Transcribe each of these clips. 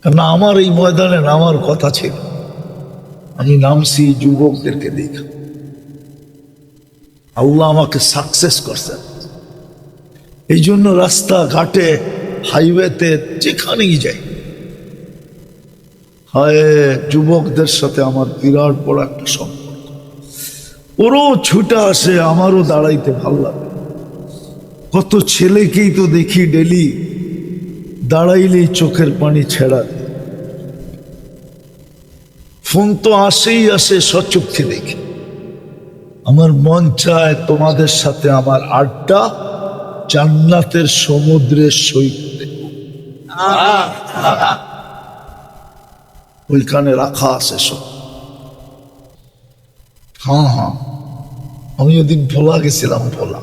কারণ আমার এই ময়দানে নামার কথা ছিল, আমি নামছি যুবকদেরকে দেখা। আল্লাহ আমাকে সাকসেস করছেন। এই জন্য রাস্তা ঘাটে, হাইওয়েতে, যেখানেই যাই, হায় যুবকদের সাথে আমার বিরাট বড় একটা সম্পর্ক। ওরও ছুটে আসে, আমারও দাঁড়াইতে ভাল লাগে। কত ছেলেকেই তো দেখি ডেলি দাঁড়াইলেই চোখের পানি ছেড়া দেয়। ফোন তো আসেই আসে, সচক্ষে দেখি। আমার মন চায় তোমাদের সাথে আমার আড্ডা জান্নাতের সমুদ্রের সৈকতে, ওইখানে রাখা আছে সব। হ্যাঁ, আমি ওদিন ভোলা গেছিলাম। ভোলা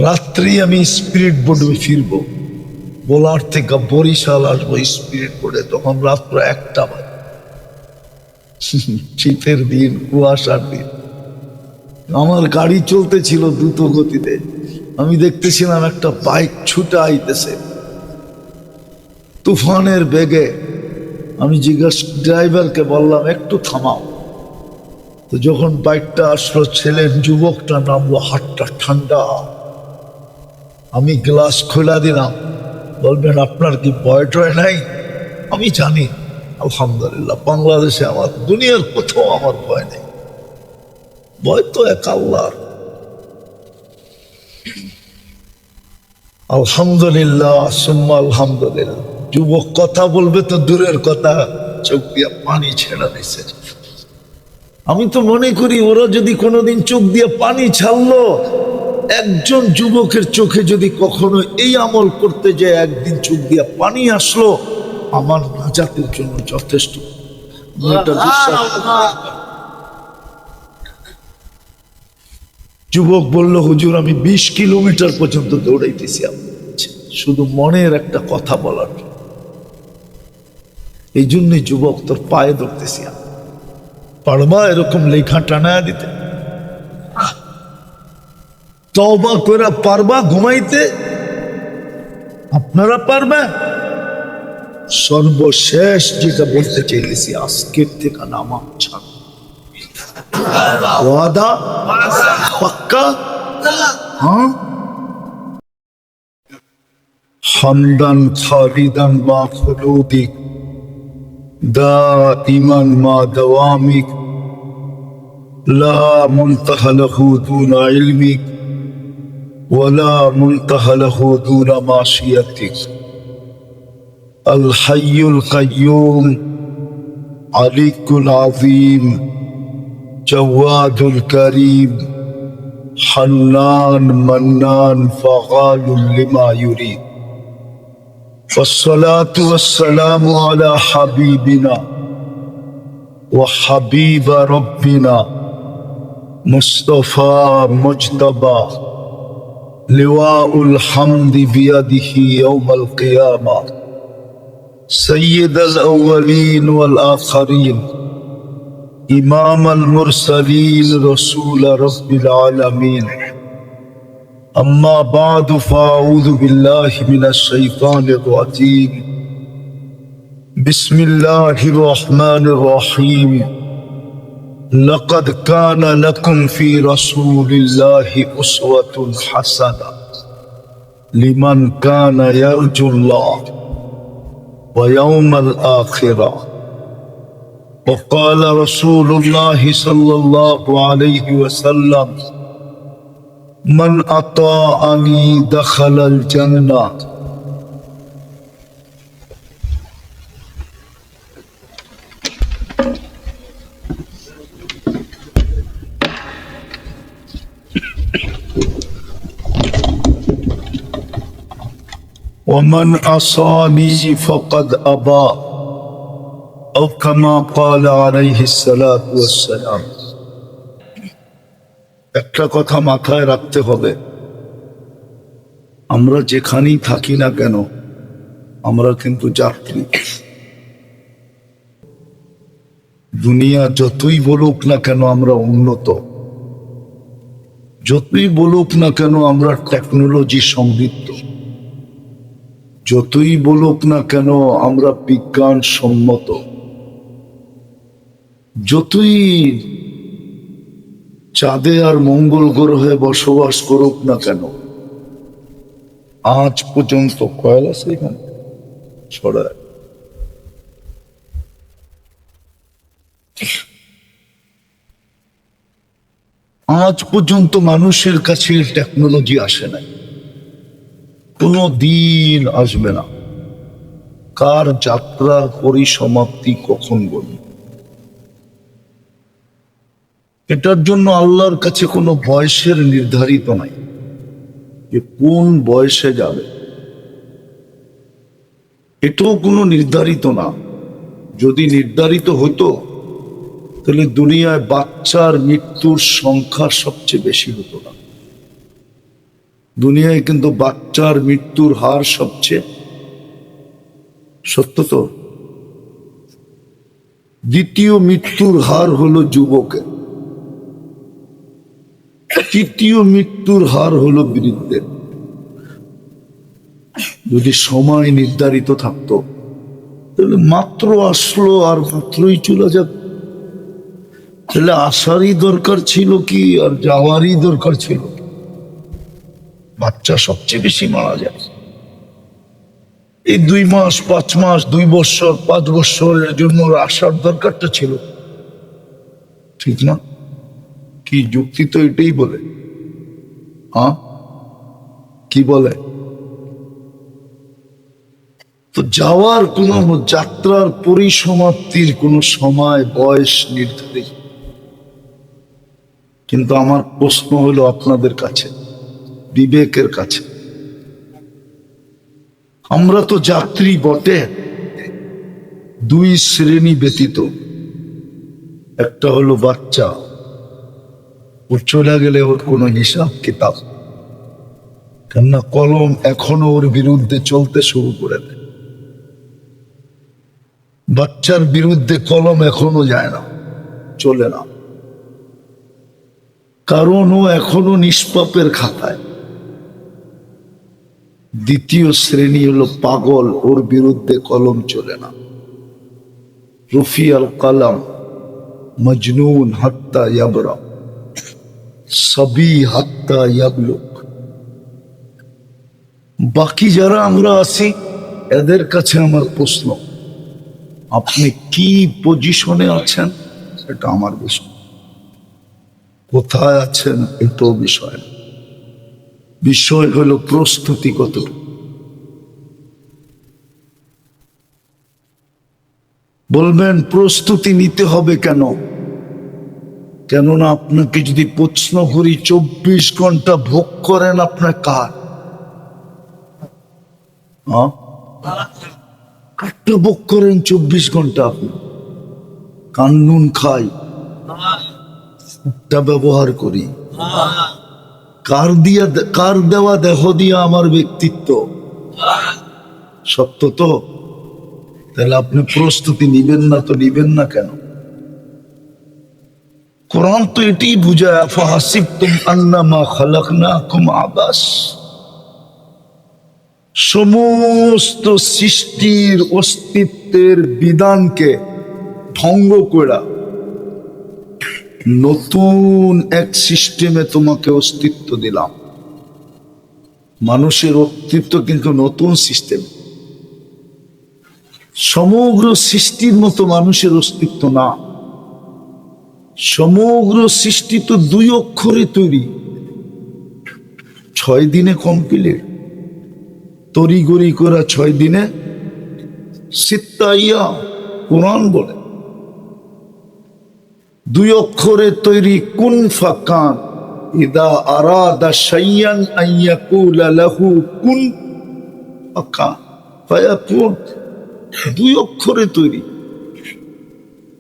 রাত্রি আমি স্পিরিট বোর্ডে ফিরবো, ভোলার থেকে বরিশাল আসবো স্পিরিট বোর্ডে, তখন রাত্র 1টা বাজে। শীতের দিন, কুয়াশার দিন, আমার গাড়ি চলতেছিল দ্রুত গতিতে। আমি দেখতেছিলাম একটা বাইক ছুটে আইতেছে তুফানের বেগে। আমি ড্রাইভারকে বললাম একটু থামাও। তো যখন বাইকটা আসলো, ছেলের যুবকটা নামলো, হাতটা ঠান্ডা। আমি গ্লাস খোলা দিলাম, বলবেন আপনার কি ভয় টয় নাই? আমি জানি আলহামদুলিল্লাহ বাংলাদেশে আমার, দুনিয়ার কোথাও আমার ভয় নেই। ভয় তো এক আল্লাহর। আলহামদুলিল্লাহ সুম্মা আলহামদুলিল্লাহ। যুবক কথা বলবে তো দূরের কথা, চোখ দিয়ে পানি ছেড়া দিছে। আমি তো মনে করি ওরা যদি কোনোদিন চোখ দিয়ে পানি ছাড়লো, একজন যুবকের চোখে যদি কখনো এই আমল করতে যায়, একদিন চোখ দিয়ে পানি আসলো, আমার নাজাতের জন্য যথেষ্ট। এটা বিশ্বাস। যুবক বলল, হুজুর আমি 20 কিলোমিটার পর্যন্ত দৌড়াইতেছি শুধু মনের একটা কথা বলার। এই জন্যই যুবক তোর পায়ে ধরতেছি। পারবা এরকম লেখা টানায় দিতে? তওবা করে পারবা ঘুমাইতে? আপনারা পারবেন? সর্বশেষ যেটা বলতে চাইতেছি, আজকের থেকে নামাজ ছাড়। ওয়াদা পাক্কা? হ্যাঁ। হামদান খালিদান মা খুলুদিক, দাইমান মা দাওয়ামিক, লা মুনতাহা লাহু দুনা ইলমিক, ওয়ালা মুনতাহা লাহু দুনা মাশিয়াতিক। আল হাইয়ুল কাইয়ুম, আলিকুল আযীম, জওয়াদুল করিম, হান্নান মান্নান, ফাআলুল লিমা ইউরিদ। والصلاة والسلام على حبيبنا وحبيب ربنا مصطفى مجتبى، لواء الحمد بيده يوم القيامة، سيد الأولين والآخرين، إمام المرسلين، رسول رب العالمين. أما بعد فأعوذ بالله من الشيطان الرجيم. بسم الله الرحمن الرحيم. لقد كان لكم في رسول الله أسوة حسنة لمن كان يرجو الله ويوم الآخرة. وقال رسول الله صلى الله عليه وسلم: من أطاعني دخل الجنة. ومن عصاني فقد أبى، أو كما قال عليه الصلاة والسلام. একটা কথা মাথায় রাখতে হবে, আমরা যেখানেই থাকি না কেন, আমরা কিন্তু যাত্রী। দুনিয়া যতই বলুক না কেন আমরা উন্নত, যতই বলুক না কেন আমরা টেকনোলজি সমৃদ্ধ, যতই বলুক না কেন আমরা বিজ্ঞান সম্মত, যতই চাঁদে আর মঙ্গল গ্রহে বসবাস করুক না কেন, আজ পর্যন্ত কয়লা সেখানে ছড়ায়, আজ পর্যন্ত মানুষের কাছে টেকনোলজি আসে নাই, কোনো দিন আসবে না। কার যাত্রার পরিসমাপ্তি কখন বলি, এটার জন্য আল্লাহর কাছে কোনো বয়সের নির্ধারিত নাই যে কোন বয়সে যাবে, এটাও কোনো নির্ধারিত না। যদি নির্ধারিত হতো তাহলে দুনিয়ায় বাচ্চার মৃত্যুর সংখ্যা সবচেয়ে বেশি হতো না। দুনিয়ায় কিন্তু বাচ্চার মৃত্যুর হার সবচেয়ে, সত্য তো। দ্বিতীয় মৃত্যুর হার হলো যুবকের, তৃতীয় মৃত্যুর হার হলো বৃদ্ধের। যদি সময় নির্ধারিত থাকতো তাহলে মাত্র আসলো আর মাত্রই চলে যাবে, তাহলে আসারই দরকার ছিল কি আর যাওয়ারই দরকার ছিল? বাচ্চা সবচেয়ে বেশি মারা যায় এই 2 মাস 5 মাস 2 বছর 5 বছরের জন্য আসার দরকারটা ছিল, ঠিক না? কি যুক্তি তো এটাই বলে, হ্যাঁ কি বলে? তো যাওয়ার কোন যাত্রার পরিসমাপ্তির কোন সময় বয়স নির্ধারিত। কিন্তু আমার প্রশ্ন হলো আপনাদের কাছে, বিবেকের কাছে, আমরা তো যাত্রী বটে 2 শ্রেণী ব্যতীত। একটা হলো বাচ্চা, ও চলে গেলে ওর কোনো হিসাব কিতাব, কেননা কলম এখনো ওর বিরুদ্ধে চলতে শুরু করে দেয়। বাচ্চার বিরুদ্ধে কলম এখনো যায় না, চলে না, কারণ ও এখনো নিষ্পাপের খাতায়। দ্বিতীয় শ্রেণী হলো পাগল, ওর বিরুদ্ধে কলম চলে না। রফি আল কালাম মজনুন হাত্তা ইয়াবরা, সবই হাত্তা ইয়াবলুক। বাকি যারা আমরা আছি এদের কাছে আমার প্রশ্ন, আপনি কি পজিশনে আছেন এটা আমার বিষয়, কোথায় আছেন এটাও বিষয় না। বিষয় হলো প্রস্তুতি কতটুকু। বলবেন প্রস্তুতি নিতে হবে কেন? কেননা আপনাকে যদি প্রশ্ন করি 24 ঘন্টা ভোগ করেন আপনার কার? কারটা ভোগ করেন 24 ঘন্টা? আপনি কান্নুন খাই, ব্যবহার করি, কার দেওয়া দেহ দিয়া আমার ব্যক্তিত্ব, সত্য তো। তাহলে আপনি প্রস্তুতি নিবেন না তো নিবেন না কেন? কোরআন তো এটাই বুঝায়, আফাহাসিবতুম আন্নামা খালাকনাকুম আবাস। সমস্ত সৃষ্টির অস্তিত্বের বিধানকে ভঙ্গ করা নতুন এক সিস্টেমে তোমাকে অস্তিত্ব দিলাম। মানুষের অস্তিত্ব কিন্তু নতুন সিস্টেম, সমগ্র সৃষ্টির মতো মানুষের অস্তিত্ব না। সমগ্র সৃষ্টি তো 2 অক্ষরে তৈরি, 6 দিনে কমপ্লিট, তড়িগড়ি করা 6 দিনে সিত্তাইয়া কোরআন বলে। 2 অক্ষরে তৈরি কুন ফাকান, ইদা আরাদা শাইয়ান আন ইয়াকুলা লাহু কুন ফাকান ফায়াকুন। 2 অক্ষরে তৈরি।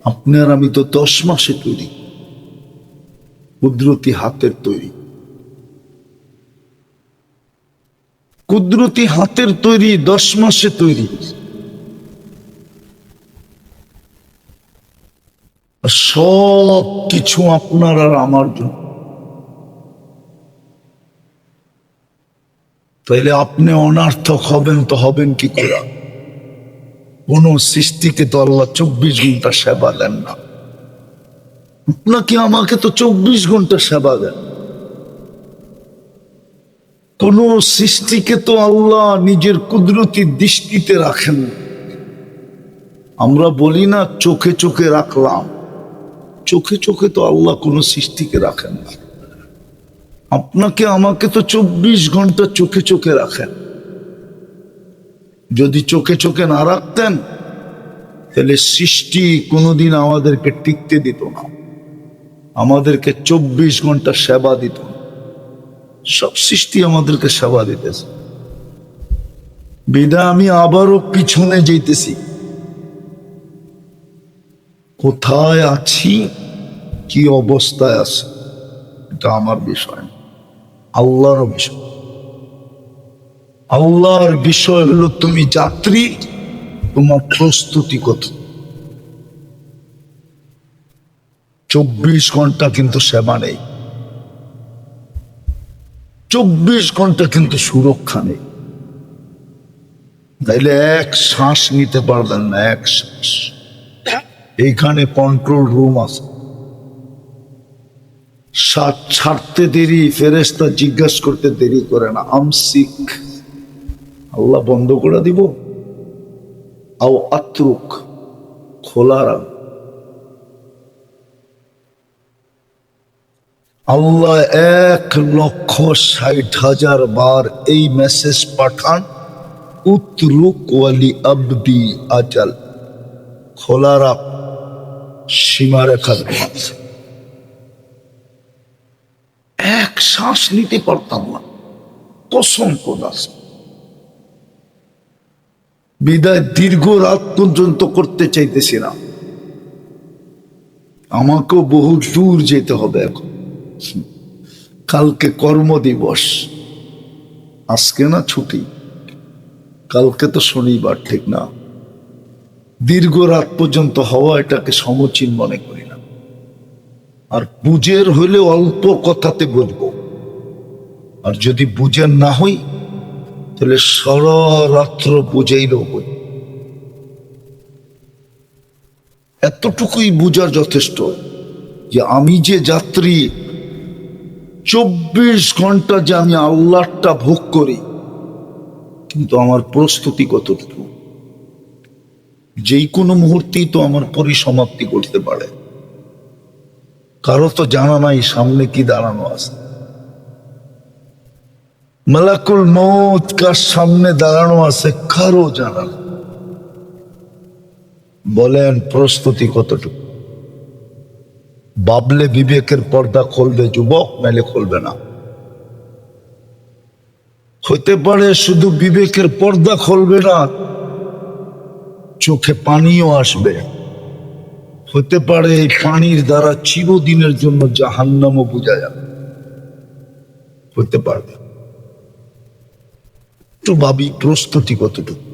আপনার আমি তো 10 মাসে তৈরি, কুদরতি হাতের তৈরি, কুদরতি হাতের তৈরি, 10 মাসে তৈরি। সব কিছু আপনার আর আমার জন্য। তাইলে আপনি অনার্থক হবেন তো হবেন কি করে? কোন সৃষ্টিকে তো আল্লাহ 24 ঘন্টা সেবা দেন না। আপনাকে আমাকে তো 24 ঘন্টা সেবা দেন। কোন সৃষ্টিকে তো আল্লাহ নিজের কুদরতি দৃষ্টিতে রাখেন না। আমরা বলি না চোখে চোখে রাখলাম, চোখে চোখে তো আল্লাহ কোন সৃষ্টিকে রাখেন না। আপনাকে আমাকে তো 24 ঘন্টা চোখে চোখে রাখেন। যদি চোখে চোখে না রাখতেন তাহলে সৃষ্টি কোনোদিন আমাদেরকে টিকতে দিত না, আমাদেরকে 24 ঘন্টা সেবা দিত না। সব সৃষ্টি আমাদেরকে সেবা দিতেছে। বিদায় আমি আবারও পিছনে যেতেছি। কোথায় আছি, কি অবস্থায় আছে, এটা আমার বিষয় না, আল্লাহর বিষয়। আল্লাহর বিষয় হলো তুমি যাত্রী, তোমার প্রস্তুতি কত। 24 ঘন্টা কিন্তু সেবা নেই, 24 ঘন্টা কিন্তু সুরক্ষা নেই। তাইলে এক শ্বাস নিতে পারবেন না, এক শ্বাস। এইখানে কন্ট্রোল রুম আছে, শ্বাস ছাড়তে দেরি, ফেরেশতা জিজ্ঞাসা করতে দেরি করে না, আমসিক, আল্লাহ বন্ধ করে দিব, আও আত্রুক, খোলা রাখ। আল্লাহ 1,60,000 বার এই মেসেজ পাঠান, উতরুক ওয়ালি আবদি আজাল, খোলা রাখ, সীমারেখার মাঝে। এক শ্বাস নিতে পারতাম না, কসম খোদা। বিদায় দীর্ঘ রাত পর্যন্ত করতে চাইতেছি না, আমাকেও বহু দূর যেতে হবে এখন। কালকে কর্মদিবস, আজকে না ছুটি, কালকে তো শনিবার, ঠিক না? দীর্ঘ রাত পর্যন্ত হওয়া এটাকে সমচীন মনে করি না। আর বুঝের হইলে অল্প কথাতে বুঝবো, আর যদি বুঝের না হই তাহলে সারা রাত্র বুঝাইলেও বই। এতটুকুই বুঝার যথেষ্ট যে আমি যে যাত্রী, 24 ঘন্টা যে আমি আল্লাহটা ভোগ করি, কিন্তু আমার প্রস্তুতি কতটুকু। যেই কোনো মুহূর্তেই তো আমার পরিসমাপ্তি করতে পারে, কারো তো জানা নাই সামনে কি দাঁড়ানো আছে। মালাকুল মউত কার সামনে দাঁড়ানো আছে কারো জানা নাই। বলেন প্রস্তুতি কতটুকু? বাবলে বিবেকের পর্দা খুলবে যুবক, নাইলে খুলবে না। হতে পারে শুধু বিবেকের পর্দা খুলবে না, চোখে পানিও আসবে। হতে পারে এই পানির দ্বারা চিরদিনের জন্য জাহান্নামও বোঝা যাবে, হতে পারবে। তো ভাবি প্রস্তুতি কতটুকু।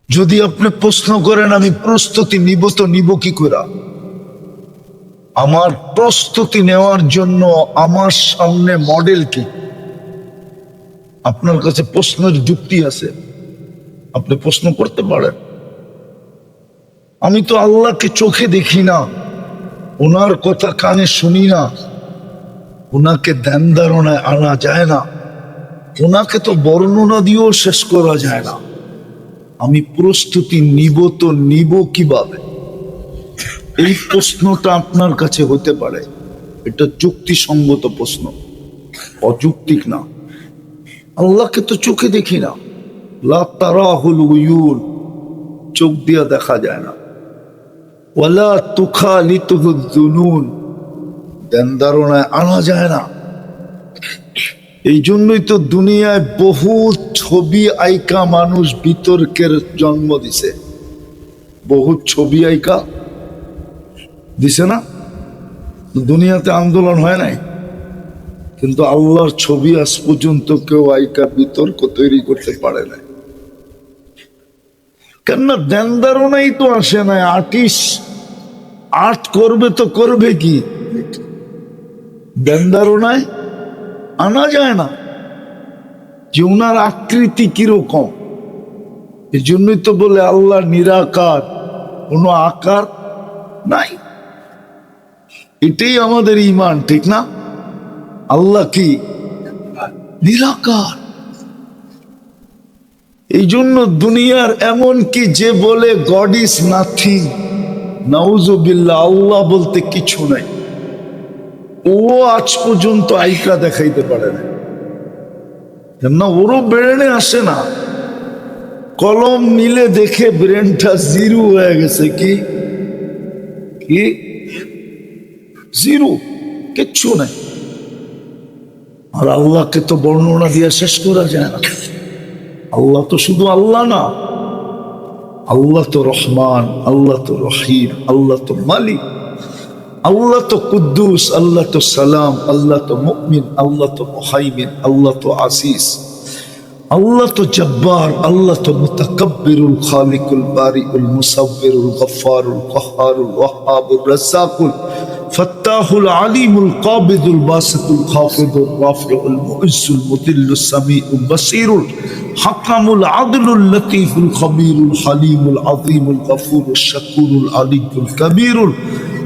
যদি আপনি প্রশ্ন করেন আমি প্রস্তুতি নিব, তো নিব কি করে? আমার প্রস্তুতি নেওয়ার জন্য আমার সামনে মডেল কি? আপনার কাছে প্রশ্নের যুক্তি আছে, আপনি প্রশ্ন করতে পারেন। আমি তো আল্লাহকে চোখে দেখি না, ওনার কথা কানে শুনি না, ওনাকে ধ্যান ধারণায় আনা যায় না, ওনাকে তো বর্ণনা দিয়েও শেষ করা যায় না। আমি প্রস্তুতি নিব তো নিব কিভাবে? এই প্রশ্নটা আপনার কাছে হতে পারে, এটা যুক্তিসঙ্গত প্রশ্ন, অযৌক্তিক না। আল্লাহকে তো চোখে দেখি না, লা তারাহুল উয়ুন, চোখ দিয়া দেখা যায় না, ওয়ালা তুখালিতুহু যুনুন, ধ্যান ধারণায় আনা যায় না। এই জন্যই তো দুনিয়ায় বহু ছবি আইকা মানুষ বিতর্কের জন্ম দিছে, বহু ছবি আইকা দিছে না? দুনিয়াতে আন্দোলন হয় নাই, কিন্তু আল্লাহর ছবি আজ পর্যন্ত কেউ আইকা বিতর্ক তৈরি করতে পারে না। কেননা ধ্যান ধারণাই তো আসে নাই। আর্টিস্ট আর্ট করবে তো করবে কি? ধ্যান ধারণায় আনা যায় না যে ওনার আকৃতি কিরকম। এই জন্যই তো বলে আল্লাহ নিরাকার, কোনো আকার নাই। এটাই আমাদের ঈমান, ঠিক না? আল্লাহ কি নিরাকার। এই জন্য দুনিয়ার এমন কি যে বলে গড ইজ নাথিং, নাউজুবিল্লাহ, আল্লাহ বলতে কিছু নাই, ও আজ পর্যন্ত আইকা দেখাইতে পারে না। না, ওরও ব্রেনে আসে না। কলম নিলে দেখে ব্রেনটা জিরো হয়ে গেছে। কি কি জিরো, কিচ্ছু নাই। আর আল্লাহকে তো বর্ণনা দিয়ে শেষ করা যায় না। আল্লাহ তো শুধু আল্লাহ না, আল্লাহ তো রহমান, আল্লাহ তো রহিম, আল্লাহ তো মালিক, আল্লাহ তো কুদ্দুস, আল্লাহ তো সালাম, আল্লাহ তো মুমিন, আল্লাহ তো মুহাইমিন, আল্লাহ তো আসিস, আল্লাহ তো জব্বার, আল্লাহ তো মুতাকাব্বিরুল খালিকুল বারিউল মুসাব্বিরুল গফফারুল কাহ্হারুল ওয়াহ্হাবুর রাজ্জাকুল ফাত্তাহুল আলিমুল কাবিদুল বাসিতুল খাফিদুর রাফিউল মুইজ্জুল মুদিল্লুস সামিউল বাসীরুল হাকামুল আদলুল লতীফুল খবীরুল হালিমুল আযীমুল গফুরুশ শাকুরুল আলিয়ুল কবীরুল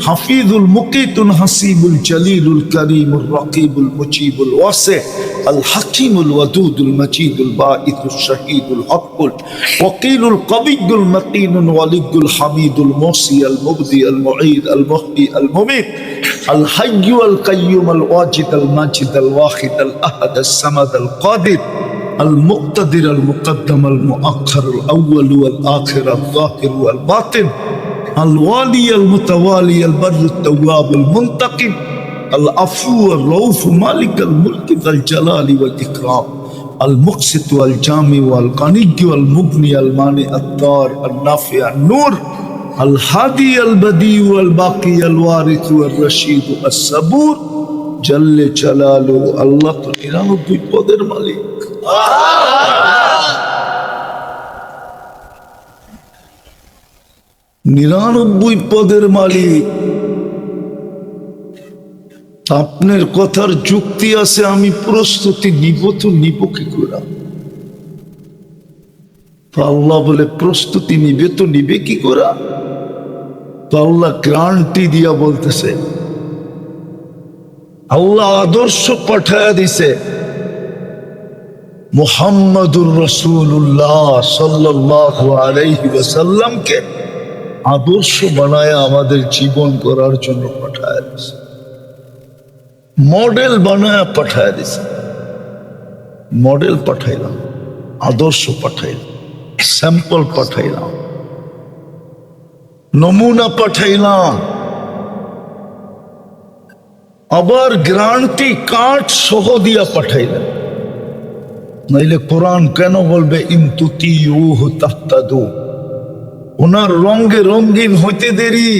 হাফিজুল মুকিতুল হাসিবুল জলিলুল করিমুল রকিবুল মুজিবুল ওয়াসি আল হাকিমুল ওয়াদুদুল মজিদুল বাঈসুশ শাহীদুল হকুল ওয়াকিলুল কবিয়ুল মতিনুল ওয়ালিয়ুল হামিদুল মুহসি আল মুবদি আল মুঈদ আল মুহয়ি আল মুমীত আল হাইয়্যু আল কাইয়্যুম আল ওয়াজিদ আল মাজিদ আল ওয়াহিদ আল আহাদ আস সামাদ আল কাদির المقتدر المقدم المؤخر الأول والآخر الظاهر والباطن الوالي المتوالي البر التواب المنتقم العفو الرؤوف مالك الملك ذا الجلال والإكرام المقسط والجامع والغني والمغني المانع الضار النافع النور الهادي البديع والباقي الوارث والرشيد الصبور جل جلاله الله তো 99 পদের মালিক। নিরানব্বই পদের মালিক। আপনার কথার যুক্তি আছে, আমি প্রস্তুতি নিব তো নিব কি করে? আল্লাহ বলে প্রস্তুতি নিবে তো নিবে কি করে? তো আল্লাহ গ্যারান্টি দিয়া বলতেছে, আল্লাহ আদর্শ পাঠায়া দিছে মুহাম্মাদুর রাসূলুল্লাহ সাল্লাল্লাহু আলাইহি ওয়াসাল্লামকে আদর্শ বানায়া আমাদের জীবন করার জন্য পাঠায়া দিছে, মডেল বানায়া পাঠায়া দিছে। মডেল পাঠাইলাম, আদর্শ পাঠাইলাম, স্যাম্পল পাঠাইলাম, নমুনা পাঠাইলাম, আবার গ্যারান্টি কার্ড সহ দিয়া পাঠাইলাম। নাইলে কোরআন কেন বলবে ইনতুতিউহু তাহতাদু? ওনার রঙে রঙিন হইতে দেরি,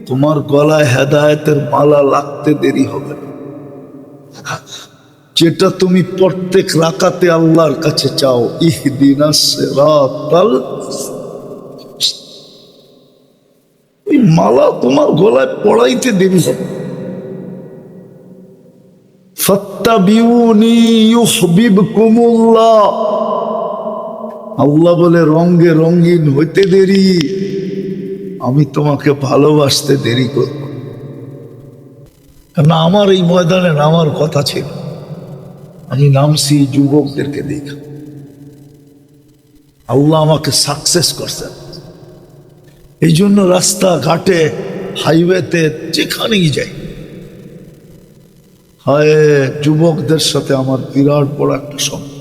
তোমার গলায় হেদায়েতের মালা লাগতে দেরি হবে না। যেটা তুমি প্রত্যেক রাকাতে আল্লাহর কাছে চাও, ইহদিনাস সিরাতাল, ওই মালা তোমার গলায় পড়াইতে দেরি হবে। ফাত্তাবিউনি ইউহিব্বুকুমুল্লাহ, আল্লাহ বলে রঙে রঙিন হইতে দেরি, আমি তোমাকে ভালোবাসতে দেরি করব। কারণ আমার এই ময়দানে নামার কথা ছিল, আমি নামছি যুবকদেরকে দেখা, আল্লাহ আমাকে সাকসেস করছেন। এই জন্য রাস্তা ঘাটে হাইওয়েতে যেখানেই যাই, হায় যুবকদের সাথে আমার বিরাট বড় একটা সম্পর্ক।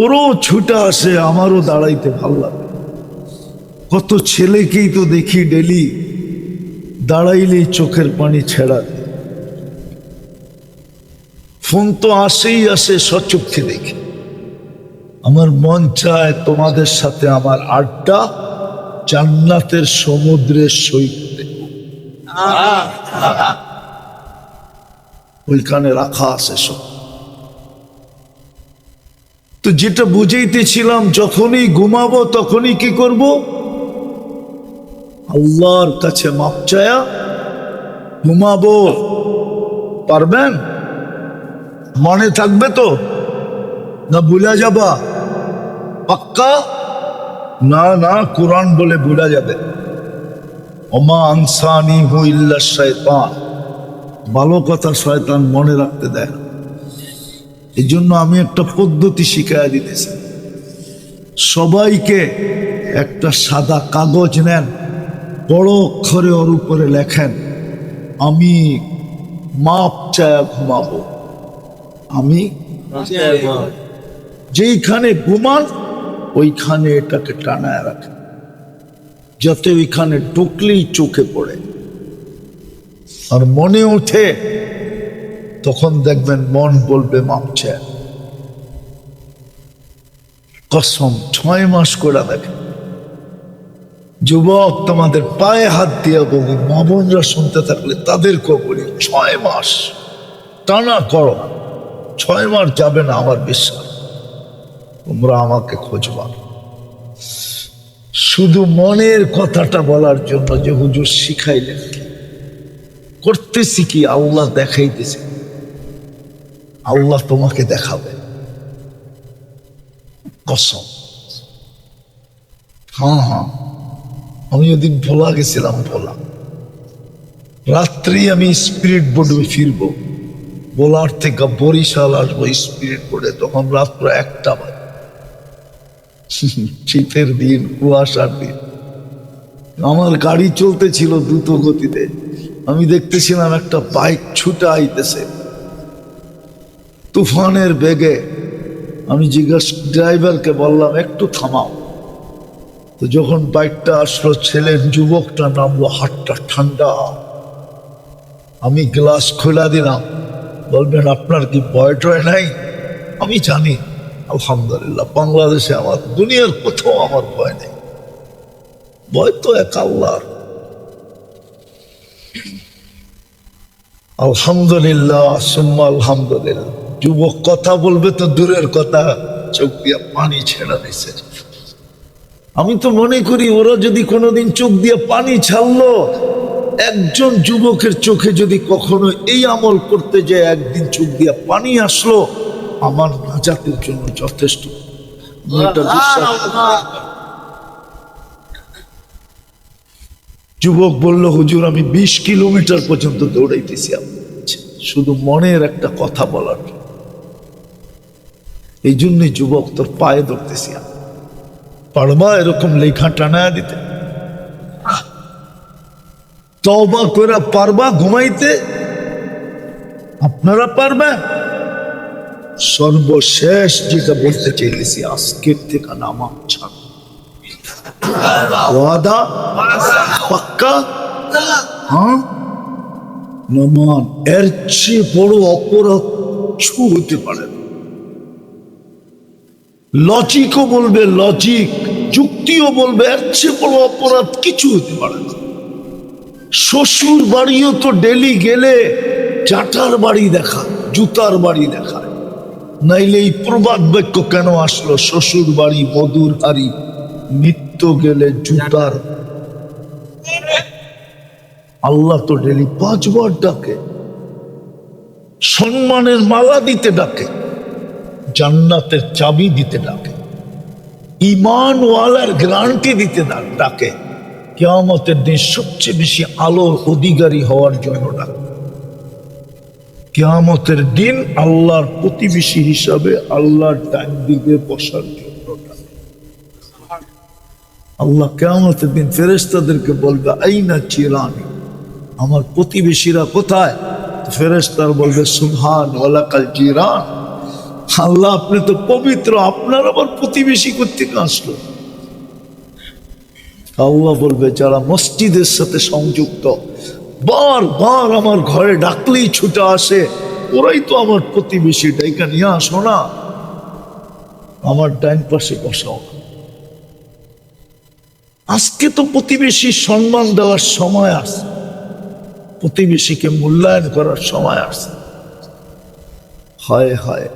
ওরও ছুটা আসে, আমারও দাঁড়াইতে ভাল লাগে। কত ছেলেকেই তো দেখি ডেলি দাঁড়াইলেই চোখের পানি ছেড়া দেয়। ফোন তো আসেই আসে, সচক্ষে দেখি। আমার মন চায় তোমাদের সাথে আমার আড্ডা জান্নাতের সমুদ্রের সৈকতে, ওইখানে রাখা আছে সব। তো যেটা বুঝাইতেছিলাম, যখনই ঘুমাবো তখনই কি করব? আল্লাহর কাছে মাপ চায়া ঘুমাবো। পারবেন? মনে থাকবে তো না ভুলা যাবা? পাক্কা? না না, কোরআন বলে ভুলা যাবে। ওমা আনসানি হু ইল্লা শায়তান, ভালো কথা শয়তান মনে রাখতে দেয় না। এই জন্য আমি একটা পদ্ধতি শিখাইয়া দিতেছি, সবাইকে একটা সাদা কাগজ নেন, বড় অক্ষরে ওর উপরে লেখেন, আমি মাপ চায়া ঘুমাবো। আমি যেইখানে ঘুমান ওইখানে এটাকে টানায় রাখেন, যাতে ওইখানে ঢুকলেই চোখে পড়ে আর মনে ওঠে, তখন দেখবেন মন বলবে মাপ চায়। কসম, 6 মাস করে দেখেন। যুবক, তোমাদের পায়ে হাত দিয়ে বলি, মা বোনরা শুনতে থাকলে তাদেরকেও বলি, 6 মাস টানা করো। 6 মাস যাবে না আমার বিশ্বাস, তোমরা আমাকে খোঁজবা। শুধু মনের কথাটা বলার জন্য যে হুজুর শিখাইলেন, করতেছি কি? আল্লাহ দেখাইতেছে, আল্লাহ তোমাকে দেখাবে, কসম। হ্যাঁ হ্যাঁ, আমি ওদিন ভোলা গেছিলাম, ভোলা রাত্রি আমি স্পিরিট বোর্ডে ফিরবো, ভোলার থেকে বরিশাল আসবো স্পিরিট বোর্ডে, তখন রাত্র 1টা বাজে। শীতের দিন, কুয়াশার দিন, আমার গাড়ি চলতেছিল দ্রুত গতিতে, আমি দেখতেছিলাম একটা বাইক ছুটে আইতেছে তুফানের বেগে। আমি জিজ্ঞাসা ড্রাইভারকে বললাম, একটু থামাও। তো যখন বাইকটা আসলো, ছেলের যুবকটা নামলো, হাতটা ঠান্ডা। আমি গ্লাস খোলা দিলাম, বলবেন আপনার কি ভয় টয় নাই? আমি জানি আলহামদুলিল্লাহ, বাংলাদেশে আমার, দুনিয়ার কোথাও আমার ভয় নেই, ভয় তো এক আল্লাহর। আলহামদুলিল্লাহ সুম্মা আলহামদুলিল্লাহ। যুবক কথা বলবে তো দূরের কথা, চোখ দিয়ে পানি ছেড়া দিছে। আমি তো মনে করি ওরা যদি কোনোদিন চোখ দিয়ে পানি ছাড়লো, একজন যুবকের চোখে যদি কখনো এই আমল করতে যায়, একদিন চোখ দিয়ে পানি আসলো, আমার নাজাতের জন্য যথেষ্ট। যুবক বলল, হুজুর আমি 20 কিলোমিটার পর্যন্ত দৌড়াইতেছি শুধু মনের একটা কথা বলার। এই জন্যই যুবক তোর পায়ে ধরতেছি, পারবা এরকম লেখা টানায় দিতে? তওবা করে পারবা ঘুমাইতে? আপনারা পারবেন? সর্বশেষ যেটা বলতে চাইতেছি, আজকের থেকে নামাজ ছাড়। ওয়াদা? পাক্কা? হ্যাঁ, নামাজ এর চেয়ে বড় অপরাধ কিছু হতে পারে না। লজিকও বলবে, লজিক যুক্তিও বলবে, এর চেয়ে বড় অপরাধ কিছু হতে পারে না। শ্বশুর বাড়িও তো ডেলি গেলে চাটার বাড়ি দেখা, জুতার বাড়ি দেখা, নাইলে এই প্রবাদ বাক্য কেন আসলো? শ্বশুর বাড়ি মধুর হাড়ি, নিত্য গেলে জুতার। আল্লাহ তো ডেলি 5 বার ডাকে, সম্মানের মালা দিতে ডাকে, জান্নাতের চাবি দিতে ডাকে, ঈমানওয়ালার গ্যারান্টি দিতে ডাকে, কিয়ামতের দিন সবচেয়ে বেশি আলোর অধিকারী হওয়ার জন্য ডাকে, কিয়ামতের দিন আল্লাহর প্রতিবেশী হিসাবে আল্লাহর ডান দিকে বসার জন্য ডাকে। আল্লাহ কিয়ামতের দিন ফেরেশতাদেরকে বলবে, আইনা চিরানি, আমার প্রতিবেশীরা কোথায়? ফেরেশতারা বলবে, সুবহান ওয়ালাকাল জিরান, আল্লাহ আপনি তো পবিত্র, আপনার আবার প্রতিবেশী কোত্থেকে আসলো? আল্লাহ বলবে, যারা মসজিদের সাথে সংযুক্ত, বারবার আমার ঘরে ডাকলেই ছুটে আসে, ওরাই তো আমার প্রতিবেশী, ডাইকা নিয়ে আসো না, আমার ডাইন পাশে বসাও। আজকে তো প্রতিবেশীর সম্মান দেওয়ার সময় আসে, প্রতিবেশীকে মূল্যায়ন করার সময় আসে। হায় হায়,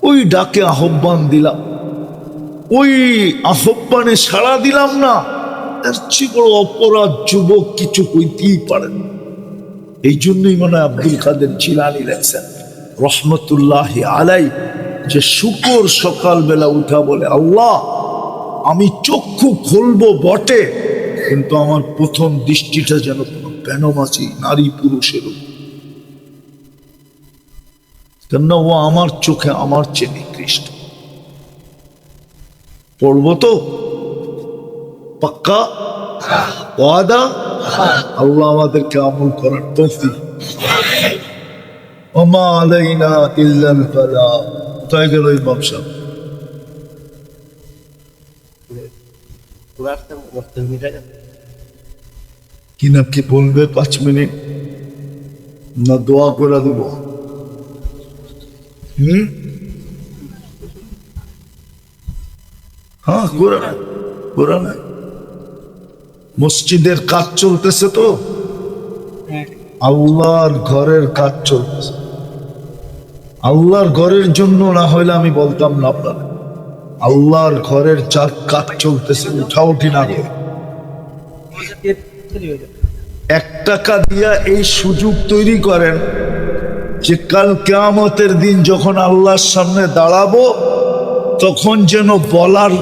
ওই ডাকে আহ্বান দিলাম, ওই আহ্বানে সাড়া দিলাম না, এর চেয়ে বড় অপরাধ যুবক কিছু কইতেই পারেন। এই জন্যই মনে হয় আব্দুল কাদের জিলানী লেখছেন, রহমতুল্লাহি আলাই, যে শুকর সকালবেলা উঠা বলে, আল্লাহ আমি চক্ষু খুলবো বটে, কিন্তু আমার প্রথম দৃষ্টিটা যেন কোনো বেনমাছি নারী পুরুষের উপর, কেননা ও আমার চোখে আমার চেয়ে নিকৃষ্ট। পড়বো তো পাক্কা ওয়াদা? আল্লাহ আমাদেরকে আমল করার তৌফিক। ওমা আলাইনা ইল্লাল বালাগ। কোথায় গেল ইমাম সাহেব? কি না কি বলবে 5 মিনিট না দোয়া করে দেব? হ্যাঁ কোরআন মসজিদের কাজ চলতেছে তো, আল্লাহর ঘরের কাজ চলতেছে। আল্লাহর ঘরের জন্য না হইলে আমি বলতাম না আপনারা, আল্লাহর ঘরের কাজ চলতেছে, উঠাউঠি না করে 1 টাকা দিয়া এই সুযোগ তৈরি করেন যে কাল কিয়ামতের দিন যখন আল্লাহর সামনে দাঁড়াবো তখন যেন বলার